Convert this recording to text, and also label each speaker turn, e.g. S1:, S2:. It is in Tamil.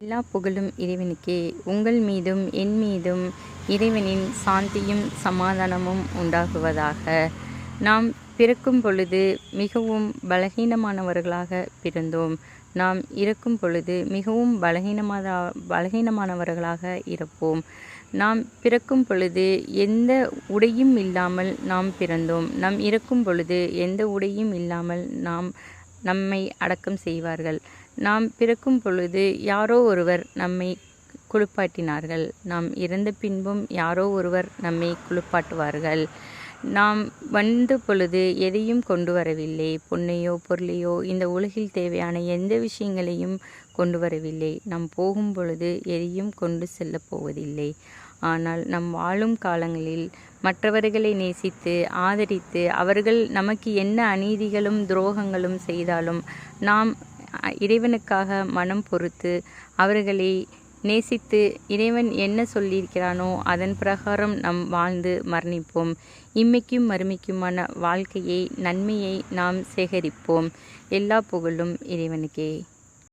S1: எல்லா புகழும் இறைவனுக்கே. உங்கள் மீதும் என் மீதும் இறைவனின் சாந்தியும் சமாதானமும் உண்டாகுவதாக. நாம் பிறக்கும் பொழுது மிகவும் பலகீனமானவர்களாக பிறந்தோம். நாம் இறக்கும் பொழுது மிகவும் பலகீனமானவர்களாக இருப்போம். நாம் பிறக்கும் பொழுது எந்த உடையும் இல்லாமல் நாம் பிறந்தோம். நாம் இறக்கும் பொழுது எந்த உடையும் இல்லாமல் நம்மை அடக்கம் செய்வார்கள். நாம் பிறக்கும் பொழுது யாரோ ஒருவர் நம்மை குளிப்பாட்டினார்கள். நாம் இறந்த பின்பும் யாரோ ஒருவர் நம்மை குளிப்பாட்டுவார்கள். நாம் வந்த பொழுது எதையும் கொண்டு வரவில்லை. பொன்னையோ பொருளையோ இந்த உலகில் தேவையான எந்த விஷயங்களையும் கொண்டு வரவில்லை. நாம் போகும் பொழுது எதையும் கொண்டு செல்லப் போவதில்லை. ஆனால் நம் வாழும் காலங்களில் மற்றவர்களை நேசித்து ஆதரித்து அவர்கள் நமக்கு என்ன அநீதிகளும் துரோகங்களும் செய்தாலும் நாம் இறைவனுக்காக மனம் பொறுத்து அவர்களை நேசித்து இறைவன் என்ன சொல்லியிருக்கிறானோ அதன் பிரகாரம் நாம் வாழ்ந்து மரணிப்போம். இம்மைக்கும் மறுமைக்குமான வாழ்க்கையை நன்மையை நாம் சேகரிப்போம். எல்லா புகழும் இறைவனுக்கே.